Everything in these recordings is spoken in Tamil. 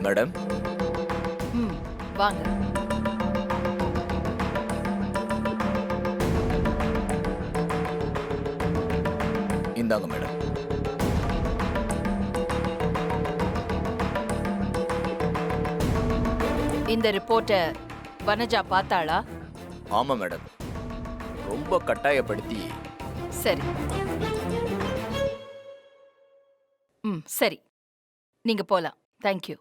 மேடம். ம், வாங்க. இந்தாங்க மேடம். இந்த ரிப்போர்ட்டை வனஜா பார்த்தாளா? ஆமா மேடம். ரொம்ப கட்டாயப்படுத்தி. சரி. சரி, நீங்க போலாம். தேங்க்யூ.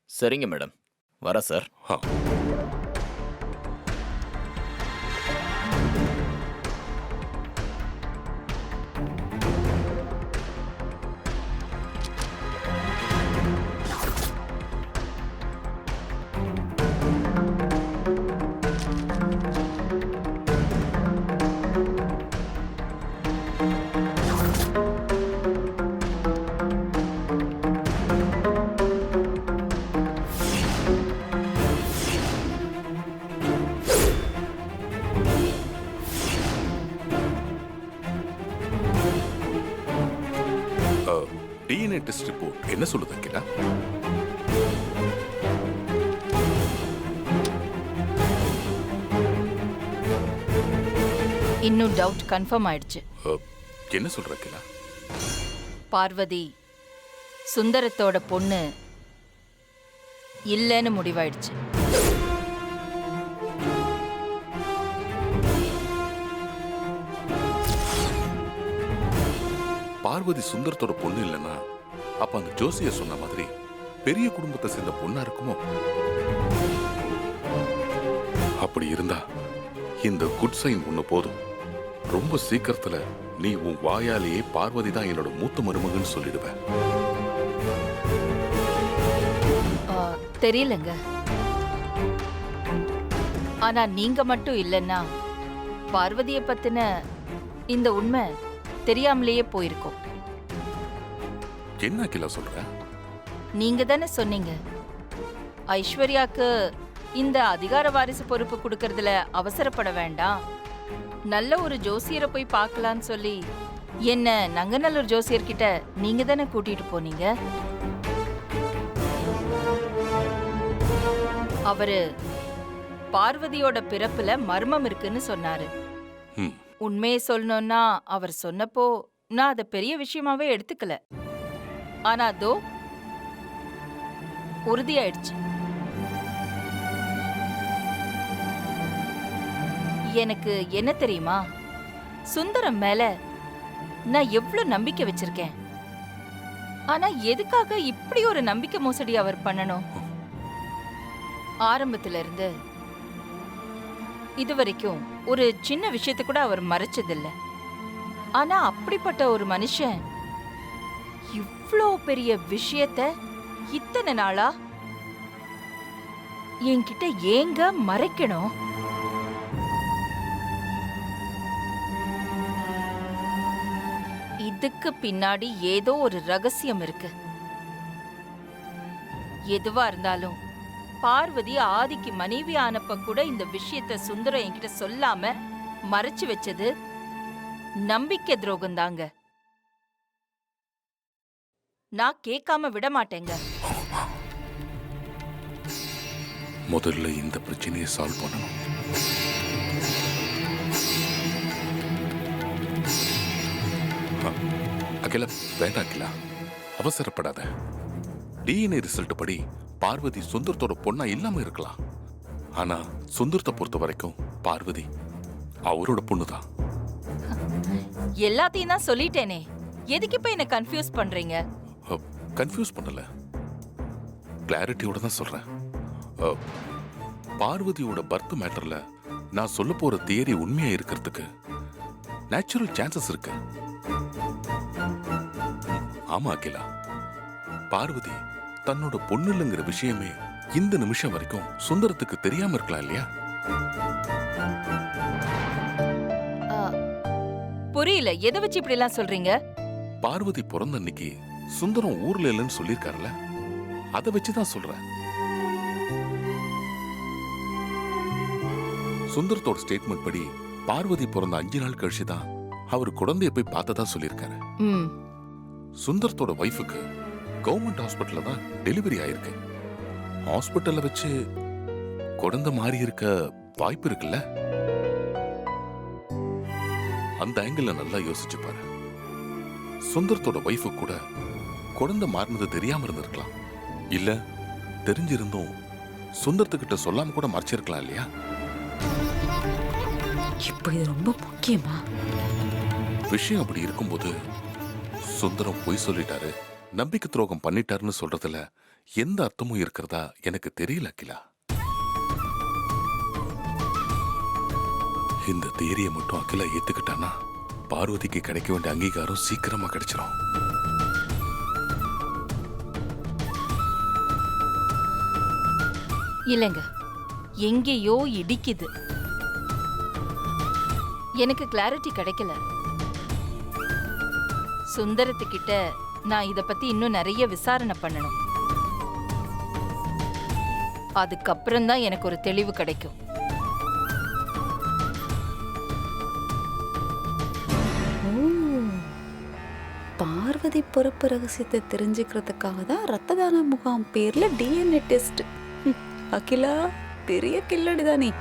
சரிங்க மேடம். வரேன் சார். டிஎன்ஏ டெஸ்ட் ரிப்போர்ட் என்ன சொல்லுது அகிலா? இன்னும் டவுட் கன்ஃபார்ம் ஆயிடுச்சு. என்ன சொல்ற அகிலா? பார்வதி சுந்தரத்தோட பொண்ணு இல்லைன்னு முடிவாயிடுச்சு. பார்வதி சுந்தரத்தோட பொண்ணு இல்லைன்னா அப்ப அந்த ஜோசியர் சொன்ன மாதிரி பெரிய குடும்பத்தை சேர்ந்த பொண்ணா இருக்குமோ? அப்படி இருந்தா இந்த குட் சைன் ஒண்ணு போதும். ரொம்ப சீக்கிரத்துல நீ உன் வாயாலேயே பார்வதி தான் என்னோட மூத்த மருமகன்னு சொல்லிடுவ. தெரியலங்க. ஆனா நீங்க மட்டும் இல்லைன்னா பார்வதிய பத்தின இந்த உண்மை தெரியாமலேயே போயிருக்கோம். என்ன அகிலா சொல்ற? நீங்க தானே சொன்னீங்க ஐஸ்வர்யாக்கு இந்த அதிகார வாரிசு பொறுப்பு கொடுக்கறதுல அவசரப்பட வேண்டாம், நல்ல ஒரு ஜோசியரை போய் பார்க்கலான்னு சொல்லி என்ன நங்கநல்லூர் ஜோசியர்கிட்ட நீங்க தானே கூட்டிட்டு போனீங்க. அவரு பார்வதியோட பிறப்புல மர்மம் இருக்குன்னு சொன்னாரு. உண்மையை சொல்லணும்னா அவர் சொன்னப்போ நான் அதை பெரிய விஷயமாவே எடுத்துக்கல. ஆனா அதோ உறுதியாயிடுச்சு. எனக்கு என்ன தெரியுமா, சுந்தரம் மேல நான் எவ்வளவு நம்பிக்கை வச்சிருக்கேன். ஆனா எதுக்காக இப்படி ஒரு நம்பிக்கை மோசடி அவர் பண்ணணும்? ஆரம்பத்துல இருந்து இதுவரைக்கும் ஒரு சின்ன விஷயத்தை கூட அவர் மறைச்சதில்ல. ஆனா அப்படிப்பட்ட ஒரு மனுஷன் இவ்ளோ பெரிய விஷயத்தை இத்தனை நாளா என்கிட்ட ஏங்க மறைக்கணும்? இதுக்கு பின்னாடி ஏதோ ஒரு ரகசியம் இருக்கு. எதுவா இருந்தாலும் பார்வதி ஆதிக்கு மனைவி ஆனப்ப கூட இந்த விஷயத்தை சுந்தரம் என்கிட்ட சொல்லாம மறைச்சு வச்சது நம்பிக்கை துரோகம் தாங்க. நான் கேட்காம விட மாட்டேங்க. முதல்ல இந்த பிரச்சனையை சால்வ் பண்ணணும். அகிலா, வேண்டாம் அகிலா, அவசரப்படாத. டிஎன்ஏ ரிசல்ட் படி பார்வதி சுந்தரத்தோட பொண்ணா இல்லாம இருக்கலாம். ஆனா சுந்தரத்தை பொறுத்த வரைக்கும் பார்வதி அவரோட பொண்ணுதான். எல்லாத்தையும் தான் சொல்லிட்டேனே, எதுக்கு இப்ப என்ன கன்ஃபியூஸ் பண்றீங்க? கன்ஃபியூஸ் பண்ணல, கிளாரிட்டியோட தான் சொல்றேன். பார்வதியோட பர்த் மேட்டர்ல நான் சொல்ல போற தியரி உண்மையா இருக்கிறதுக்கு நேச்சுரல் சான்சஸ் இருக்கு. ஆமா அகிலா, பார்வதி தன்னோட பொண்ணு இல்லைங்கிற விஷயமே இந்த நிமிஷம் வரைக்கும் சுந்தரத்துக்கு தெரியாம இருக்கலாம் இல்லையா? புரியல, எதை வச்சு இப்படி எல்லாம் சொல்றீங்க? பார்வதி பிறந்த அன்னைக்கு சுந்தரம் ஊர்ல இல்லைன்னு சொல்லிருக்காருல, அதை வச்சுதான் சொல்றேன். சுந்தரத்தோட ஸ்டேட்மெண்ட் படி பார்வதி பிறந்த 5 நாள் கழிச்சுதான் அவர் குழந்தைய போய் பார்த்ததா சொல்லியிருக்காரு. சுந்தரத்தோட வைஃபுக்கு கவர்மெண்ட் ஹாஸ்பிட்டல்ல தான் டெலிவரி ஆயிருக்கு. ஹாஸ்பிட்டல்ல வச்சு குழந்தை மாறி இருக்க வாய்ப்பு இருக்குல்ல? அந்த ஆங்கிள் நல்லா யோசிச்சு பாரு. சுந்தரத்தோட வைஃபு கூட குழந்தை மாறினது தெரியாம இருந்திருக்கலாம். இல்ல தெரிஞ்சிருந்தும் சுந்தரத்துக்கிட்ட சொல்லாம கூட மறைச்சிருக்கலாம் இல்லையா? இப்போ இது ரொம்ப முக்கியமா? விஷயம் அப்படி இருக்கும்போது சுந்தரம் பொய் சொல்லிட்டாரு, நம்பிக்கை துரோகம் பண்ணிட்டாருன்னு சொல்றதுல எந்த அர்த்தமும் இருக்கிறதா எனக்கு தெரியல அகிலா. இந்த தேரியை மட்டும் அகிலா ஏத்துக்கிட்டானா பார்வதிக்கு கிடைக்க வேண்டிய அங்கீகாரம் சீக்கிரமா கிடைச்சிரும். இல்லைங்க, எங்கேயோ இடிக்குது. எனக்கு கிளாரிட்டி கிடைக்கல. சுந்தரத்துக்கிட்ட நான் இத பத்தி இன்னும் நிறைய விசாரணை பண்ணணும். அதுக்கப்புறம் தான் எனக்கு ஒரு தெளிவு கிடைக்கும். ஓ, பார்வதி பிறப்பு ரகசியத்தை தெரிஞ்சுக்கிறதுக்காக தான் ரத்த தான முகாம் பேர்ல டிஎன்ஏ டெஸ்ட். அகிலா பெரிய கில்லடிதான் நீ.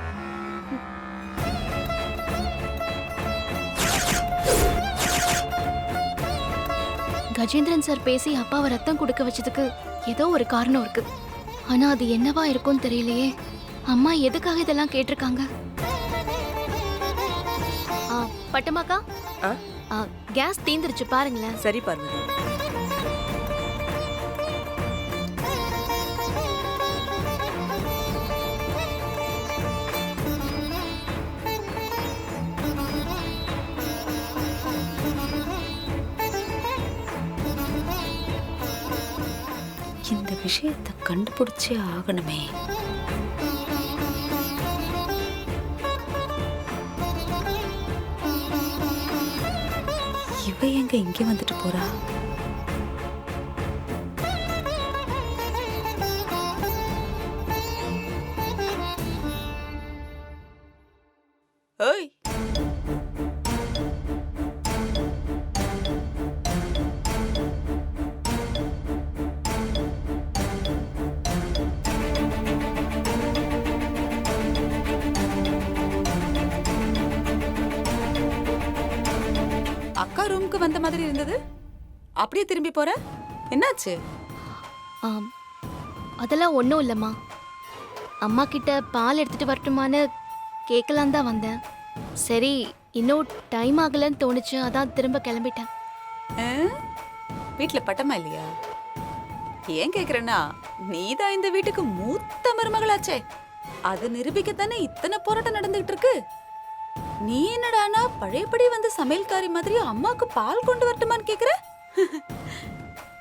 கஜேந்திரன் சார் பேசி அப்பாவை ரத்தம் கொடுக்க வச்சதுக்கு ஏதோ ஒரு காரணம் இருக்கு. ஆனா அது என்னவா இருக்கும்னு தெரியலையே. அம்மா எதுக்காக இதெல்லாம் கேட்டிருக்காங்க? பட்டமாக்கா, கேஸ் தீந்துருச்சு பாருங்களேன். சரி பார்வதி. இந்த விஷயத்தை கண்டுபிடிச்சே ஆகணுமே. இவ எங்க இங்க வந்துட்டு போறா? ஏய், அக்கா ரூமுக்கு வந்த மாதிரி இருந்தது, அப்படியே திரும்பி போற. என்னாச்சு? ஆம், அதெல்லாம் ஒன்றும் இல்லைம்மா. அம்மா கிட்ட பால் எடுத்துட்டு வரட்டுமான்னு கேட்கலாம் தான் வந்தேன். சரி, இன்னும் டைம் ஆகலன்னு தோணுச்சு, அதான் திரும்ப கிளம்பிட்டேன். ஆ? வீட்ல பட்டமா இல்லையா? ஏன் கேக்குறேன்னா, நீதான் இந்த வீட்டுக்கு மூத்த மருமகளாச்சே. அது நிரூபிக்கத்தானே இத்தனை போராட்டம் நடந்துகிட்டு இருக்கு. நீ என்னடானா பழையபடி வந்து சமையல்காரி மாதிரி அம்மாக்கு பால் கொண்டு வரட்டுமான்னு கேக்குற?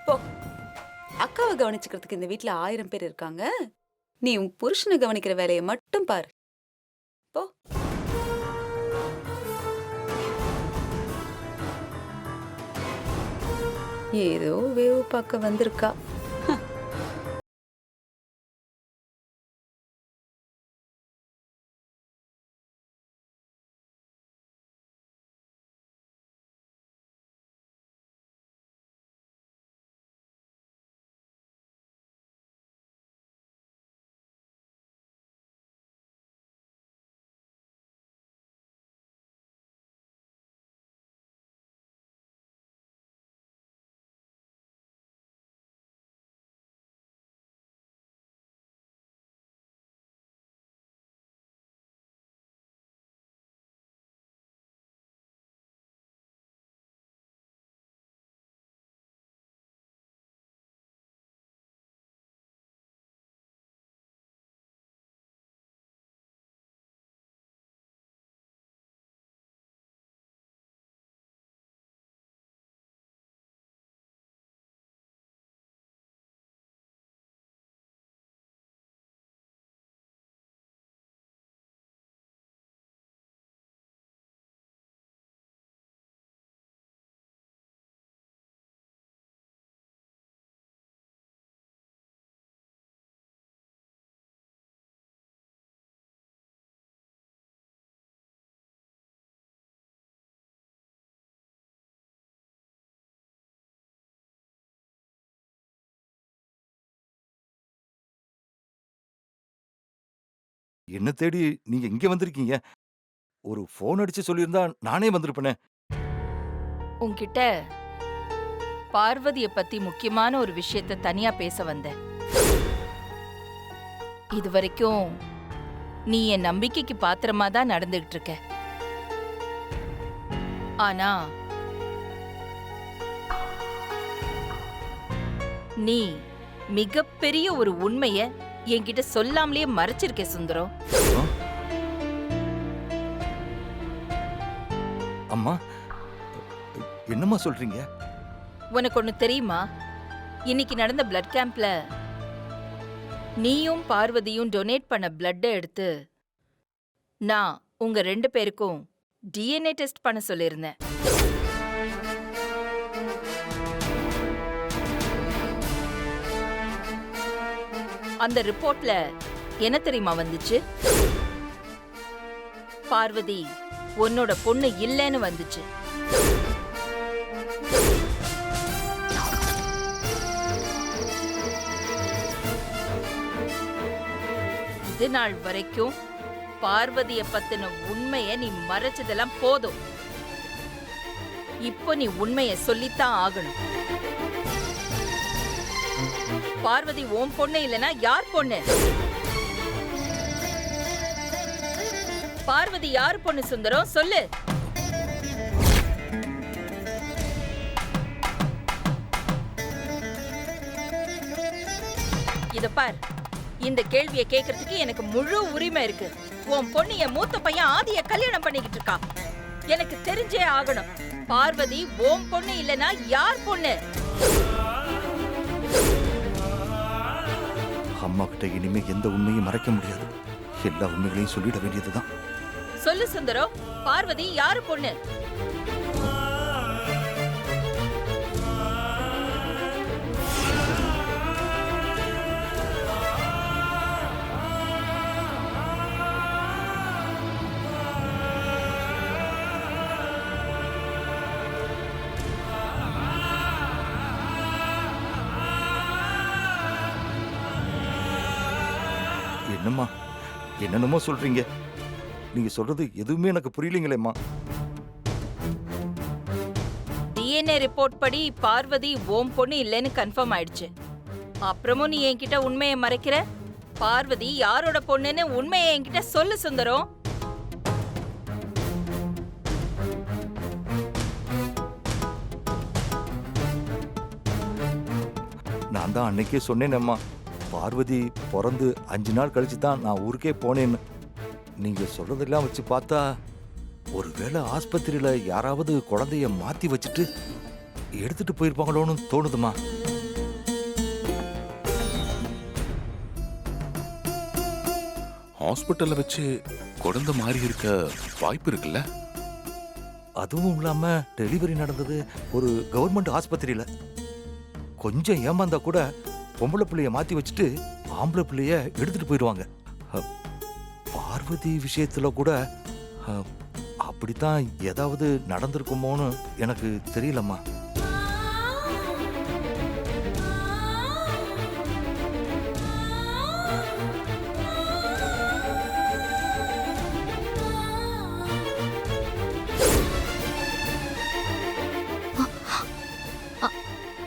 போ, அக்காவை கவனிச்சுக்கிறதுக்கு இந்த வீட்ல 1000 பேர் இருக்காங்க. நீ உன் புருஷனை கவனிக்கிற வேலையை மட்டும் பாரு. போ. ஏதோ வேவு பார்க்க வந்திருக்கா. என்ன தேடி நீங்க இங்க வந்திருக்கீங்க? ஒரு ஃபோன் அடிச்சு சொல்லியிருந்தா நானே வந்திருப்பேனே. உன்கிட்ட பார்வதிய பத்தி முக்கியமான ஒரு விஷயத்த தனியா பேச வந்தேன். இது வரைக்கும் நீ என் நம்பிக்கைக்கு பாத்திரமா தான் நடந்துகிட்டு இருக்க. ஆனா நீ மிகப்பெரிய ஒரு உண்மைய என்கிட்ட சொல்லாமலேயே மறைச்சிருக்க சுந்தரம். ஆ? அம்மா, என்னம்மா சொல்றீங்க? உனக்கு ஒண்ணு தெரியுமா? இன்னைக்கு நடந்த பிளட் கேம்ப்ல நீயும் பார்வதியும் டொனேட் பண்ண பிளட்டை எடுத்து நான் உங்க 2 பேருக்கும் டிஎன்ஏ டெஸ்ட் பண்ண சொல்லியிருந்தேன். அந்த ரிப்போர்ட்ல என்ன தெரியுமா வந்துச்சு? பார்வதி உன்னோட பொண்ணு இல்லைன்னு வந்துச்சு. இது நாள் வரைக்கும் பார்வதிய பத்தின உண்மைய நீ மறைச்சதெல்லாம் போதும். இப்போ நீ உண்மைய சொல்லித்தான் ஆகணும். பார்வதி உன் பொண்ணு இல்லனா யார் பொண்ணு? பார்வதி யார் பொண்ணு சுந்தரம்? சொல்லு. இத பார், இந்த கேள்வியை கேட்கறதுக்கு எனக்கு முழு உரிமை இருக்கு. உன் பொண்ணு என் மூத்த பையன் ஆதிய கல்யாணம் பண்ணிக்கிட்டு இருக்கா. எனக்கு தெரிஞ்சே ஆகணும். பார்வதி உன் பொண்ணு இல்லனா யார் பொண்ணு? அம்மா கிட்ட இனிமே எந்த உண்மையும் மறைக்க முடியாது. எல்லா உண்மைகளையும் சொல்லிட வேண்டியதுதான். சொல்லு சுந்தரம், பார்வதி யாரு பொண்ணு? என்னம்மா, என்னென்னமோ சொல்றீங்க. நீங்க சொல்றது எதுவுமே எனக்கு புரியலங்களேம்மா. டிஎன்ஏ ரிப்போர்ட் படி பார்வதி ஓம் பொண்ணு இல்லைன்னு கன்ஃபார்ம் ஆயிடுச்சு. அப்புறமும் நீ என்கிட்ட உண்மையை மறைக்கிற? பார்வதி யாரோட பொண்ணுன்னு உண்மையை என்கிட்ட சொல்லு சுந்தரம். நான் தான் அன்னைக்கே சொன்னேனேம்மா, பார்வதி பிறந்து 5 நாள் கழிச்சு தான் நான் ஊருக்கே போனேன்னு. நீங்க சொல்றதெல்லாம் வச்சு பார்த்தா ஒருவேளை ஆஸ்பத்திரியில யாராவது குழந்தைய மாத்தி வச்சுட்டு எடுத்துட்டு போயிருப்பாங்களோன்னு தோணுதுமா. ஹாஸ்பிட்டல்ல வச்சு குழந்தை மாறி இருக்க வாய்ப்பு இருக்குல்ல? அதுவும் இல்லாம டெலிவரி நடந்தது ஒரு கவர்மெண்ட் ஆஸ்பத்திரியில. கொஞ்சம் ஏமாந்தா கூட பொம்பளை பிள்ளைய மாத்தி வச்சுட்டு ஆம்பளை பிள்ளைய எடுத்துட்டு போயிடுவாங்க. பார்வதி விஷயத்துல கூட அப்படித்தான் ஏதாவது நடந்திருக்குமோன்னு எனக்கு தெரியலம்மா.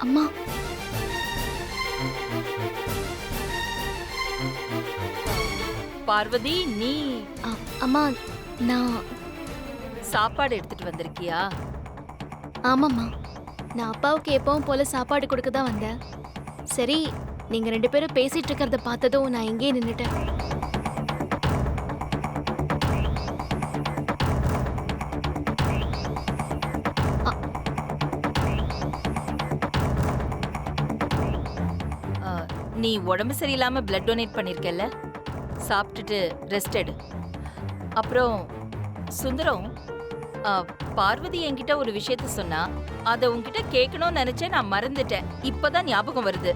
அம்மா, பார்வதி நீ அம்மா, நான் சாப்பாடு எடுத்துட்டு வந்திருக்கியா? ஆமாம்மா, நான் அப்பாவுக்கு எப்பவும் போல சாப்பாடு கொடுக்க தான் வந்தேன். சரி, நீங்க 2 பேரும் பேசிட்டு இருக்கிறத பார்த்ததும் நான் இங்கேயே நின்னுட்டேன். நீ உடம்பு சரியில்லாம பிளட் டொனேட் பண்ணிருக்கல, சாப்பிட்டுட்டு ரெஸ்ட் எடு. அப்புறம் சுந்தரம், பார்வதி என்கிட்ட ஒரு விஷயத்த சொன்னா, அத உன்கிட்ட கேட்கணும்னு நினைச்சேன், நான் மறந்துட்டேன். இப்பதான் ஞாபகம் வருது.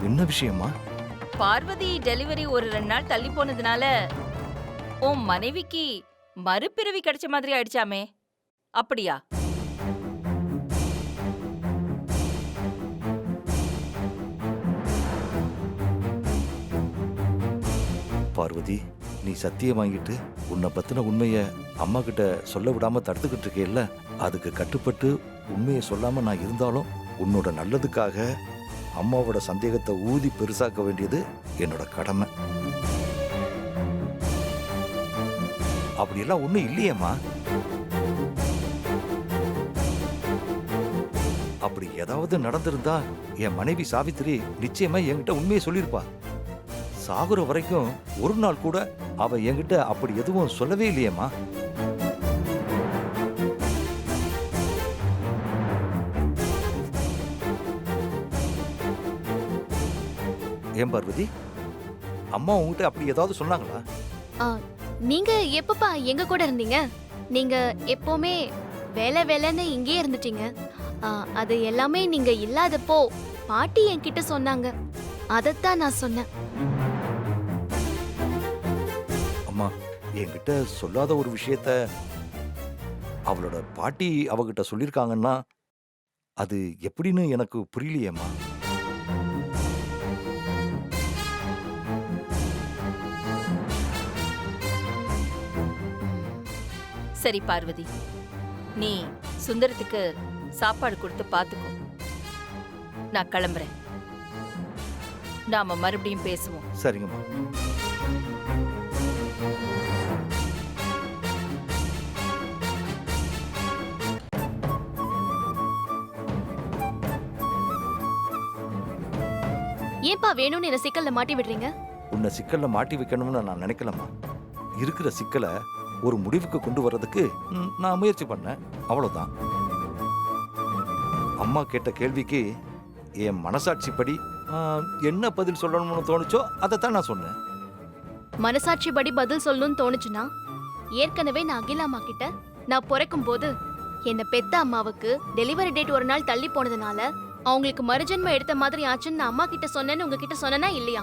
என்ன விஷயமா? பார்வதி டெலிவரி ஒரு 2 நாள் தள்ளி போனதுனால உன் மனைவிக்கு மறுபிறவி கிடைச்ச மாதிரி ஆயிடுச்சாமே, அப்படியா? பார்வதி, நீ சத்தியம் வாங்கிட்டு உன்னை பத்தின உண்மைய அம்மா கிட்ட சொல்ல விடாம தடுத்துக்கிட்டு இருக்கேல்ல, அதுக்கு கட்டுப்பட்டு உண்மையை சொல்லாம நான் இருந்தாலும் உன்னோட நல்லதுக்காக அம்மாவோட சந்தேகத்தை ஊதி பெருசாக்க வேண்டியது என்னோட கடமை. அப்படியெல்லாம் ஒண்ணும் இல்லையேம்மா. அப்படி ஏதாவது நடந்திருந்தா என் மனைவி சாவித்திரி நிச்சயமா என்கிட்ட உண்மையை சொல்லியிருப்பா. சாகுற வரைக்கும் ஒரு நாள் கூட அவ என்கிட்ட அப்படி எதுவும் சொல்லவே இல்லையேம்மா. ஏன் பார்வதி, அம்மா உங்ககிட்ட அப்படி ஏதாவது சொன்னாங்களா? ஆ, நீங்க எப்பப்பா எங்க கூட இருந்தீங்க? நீங்க எப்பவுமே வேலை வேலைன்னு இங்கேயே இருந்துட்டீங்க. அது எல்லாமே நீங்க இல்லாதப்போ பாட்டி என்கிட்ட சொன்னாங்க. அதைத்தான் நான் சொன்னேன். அம்மா என்கிட்ட சொல்லாத ஒரு விஷயத்த அவளோட பாட்டி அவகிட்ட சொல்லியிருக்காங்கன்னா அது எப்படின்னு எனக்கு புரியலையேம்மா. சரி பார்வதி, நீ சுந்தரத்துக்கு சாப்பாடு கொடுத்து பாத்துக்கோ. நான் கிளம்புறேன். நாம மறுபடியும் பேசுவோம். சரிங்கம்மா. ஏன்பா வேணும்னு என்ன சிக்கல்ல மாட்டி விடுறீங்க? உன்னை சிக்கல்ல மாட்டி வைக்கணும்னு நான் நினைக்கலம்மா. இருக்கிற சிக்கலை ஒரு முடிவுக்கு கொண்டு வர்றதுக்கு நான் முயற்சி பண்ணேன், அவ்வளவுதான். அம்மா கேட்ட கேள்விக்கு என் மனசாட்சிப்படி என்ன பதில் சொல்லணும்னு தோணுச்சோ அதைத்தான் நான் சொன்னேன். மனசாட்சிப்படி பதில் சொல்லணும்னு தோணுச்சுன்னா ஏற்கனவே நான் அகிலாமா கிட்ட நான் பிறக்கும் போது என்ன பெத்த அம்மாவுக்கு டெலிவரி டேட் ஒரு நாள் தள்ளி போனதுனால அவங்களுக்கு மறுஜென்மம் எடுத்த மாதிரி ஆச்சுன்னு நான் அம்மா கிட்ட சொன்னேன்னு உங்ககிட்ட சொன்னனா இல்லையா?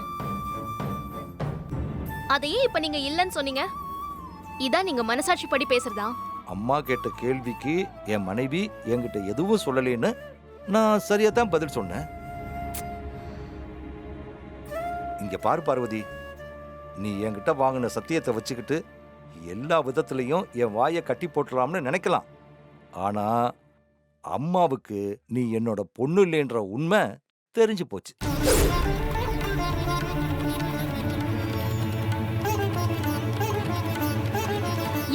அதையே இப்ப நீங்க இல்லன்னு சொன்னீங்க. இதான் நீங்க மனசாட்சிப்படி பேசுறதா? அம்மா கேட்ட கேள்விக்கு என் மனைவி என்கிட்ட எதுவும் சொல்லலேன்னு நான் சரியா தான் பதில் சொன்னேன். இங்க பாரு பார்வதி, நீ என்கிட்ட வாங்கின சத்தியத்தை வச்சுக்கிட்டு எல்லா விதத்திலையும் என் வாயை கட்டி போட்டுடலாம்னு நினைக்கலாம். ஆனா அம்மாவுக்கு நீ என்னோட பொண்ணு இல்லைன்ற உண்மை தெரிஞ்சு போச்சு.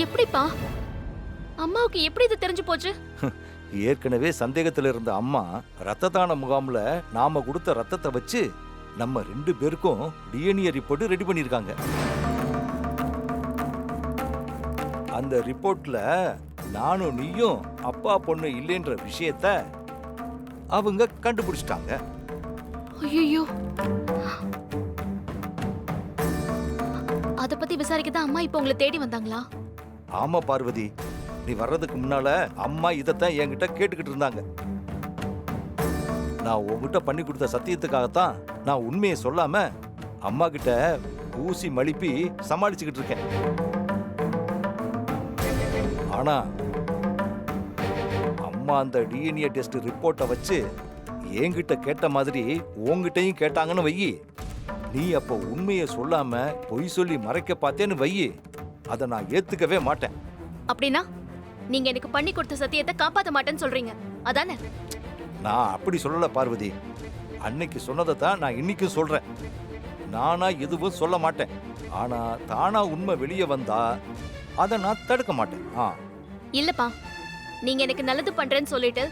எப்படிப்பா? அம்மாவுக்கு எப்படி இது தெரிஞ்சு போச்சு? ஏற்கனவே சந்தேகத்துல இருந்த அம்மா ரத்த தான முகாம்ல நாம கொடுத்த ரத்தத்தை வச்சு நம்ம 2 பேருக்கும் டிஎன்ஏ ரிப்போர்ட் ரெடி பண்ணிருக்காங்க. அந்த ரிப்போர்ட்ல நானும் நீயும் அப்பா பொண்ணு இல்லைன்ற விஷயத்த அவங்க கண்டுபிடிச்சிட்டாங்க. ஐயோ, அத பத்தி விசாரிக்க தான் அம்மா இப்ப உங்களை தேடி வந்தாங்களா? ஆமா பார்வதி, நீ வர்றதுக்கு முன்னால அம்மா இதத்தான் என்கிட்ட கேட்டுக்கிட்டு இருந்தாங்க. நான் உங்ககிட்ட பண்ணி கொடுத்த சத்தியத்துக்காகத்தான் நான் உண்மையை சொல்லாம அம்மா கிட்ட ஊசி மழுப்பி சமாளிச்சுக்கிட்டு இருக்கேன். ஆனா அம்மா அந்த டிஎன்ஏ டெஸ்ட் ரிப்போர்ட்டை வச்சு என்கிட்ட கேட்ட மாதிரி உங்ககிட்டயும் கேட்டாங்கன்னு வையி, நீ அப்போ உண்மையை சொல்லாம பொய் சொல்லி மறைக்க பார்த்தேன்னு வையி, அதை நான் ஏத்துக்கவே மாட்டேன். அப்படின்னா நீங்க எனக்கு பண்ணி கொடுத்த சத்தியத்தை காப்பாத்த மாட்டேன்னு சொல்றீங்க, அதானே? நான் அப்படி சொல்லல பார்வதி. அன்னைக்கு சொன்னதை தான் நான் இன்னைக்கும் சொல்றேன். நானா எதுவும் சொல்ல மாட்டேன். ஆனா தானா உண்மை வெளியே வந்தா அதை நான் தடுக்க மாட்டேன். இல்லப்பா, நீங்க எனக்கு நல்லது பண்றேன்னு சொல்லிட்டு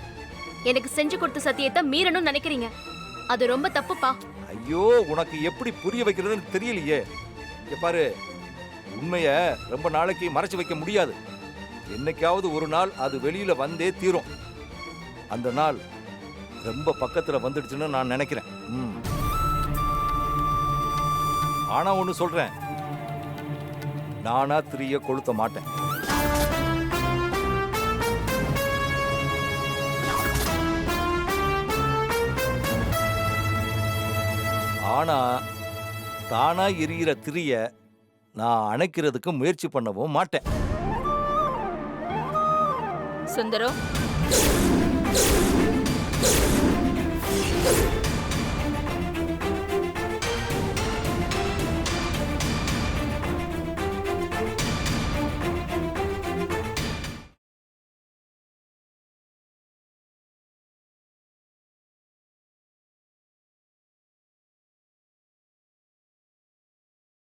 எனக்கு செஞ்சு கொடுத்த சத்தியத்தை மீறணும்னு நினைக்கிறீங்க. அது ரொம்ப தப்புப்பா. ஐயோ, உனக்கு எப்படி புரிய வைக்கிறதுன்னு தெரியலையே. இங்க பாரு, உண்மைய ரொம்ப நாளைக்கு மறைச்சு வைக்க முடியாது. என்னைக்காவது ஒரு நாள் அது வெளியில வந்தே தீரும். அந்த நாள் ரொம்ப பக்கத்துல வந்துடுச்சுன்னு நான் நினைக்கிறேன். ஆனா ஒண்ணு சொல்றேன், நானா திரிய கொளுத்த மாட்டேன். ஆனா தானா எரியிற திரிய நான் அணைக்கிறதுக்கு முயற்சி பண்ணவும் மாட்டேன். சுந்தரம்,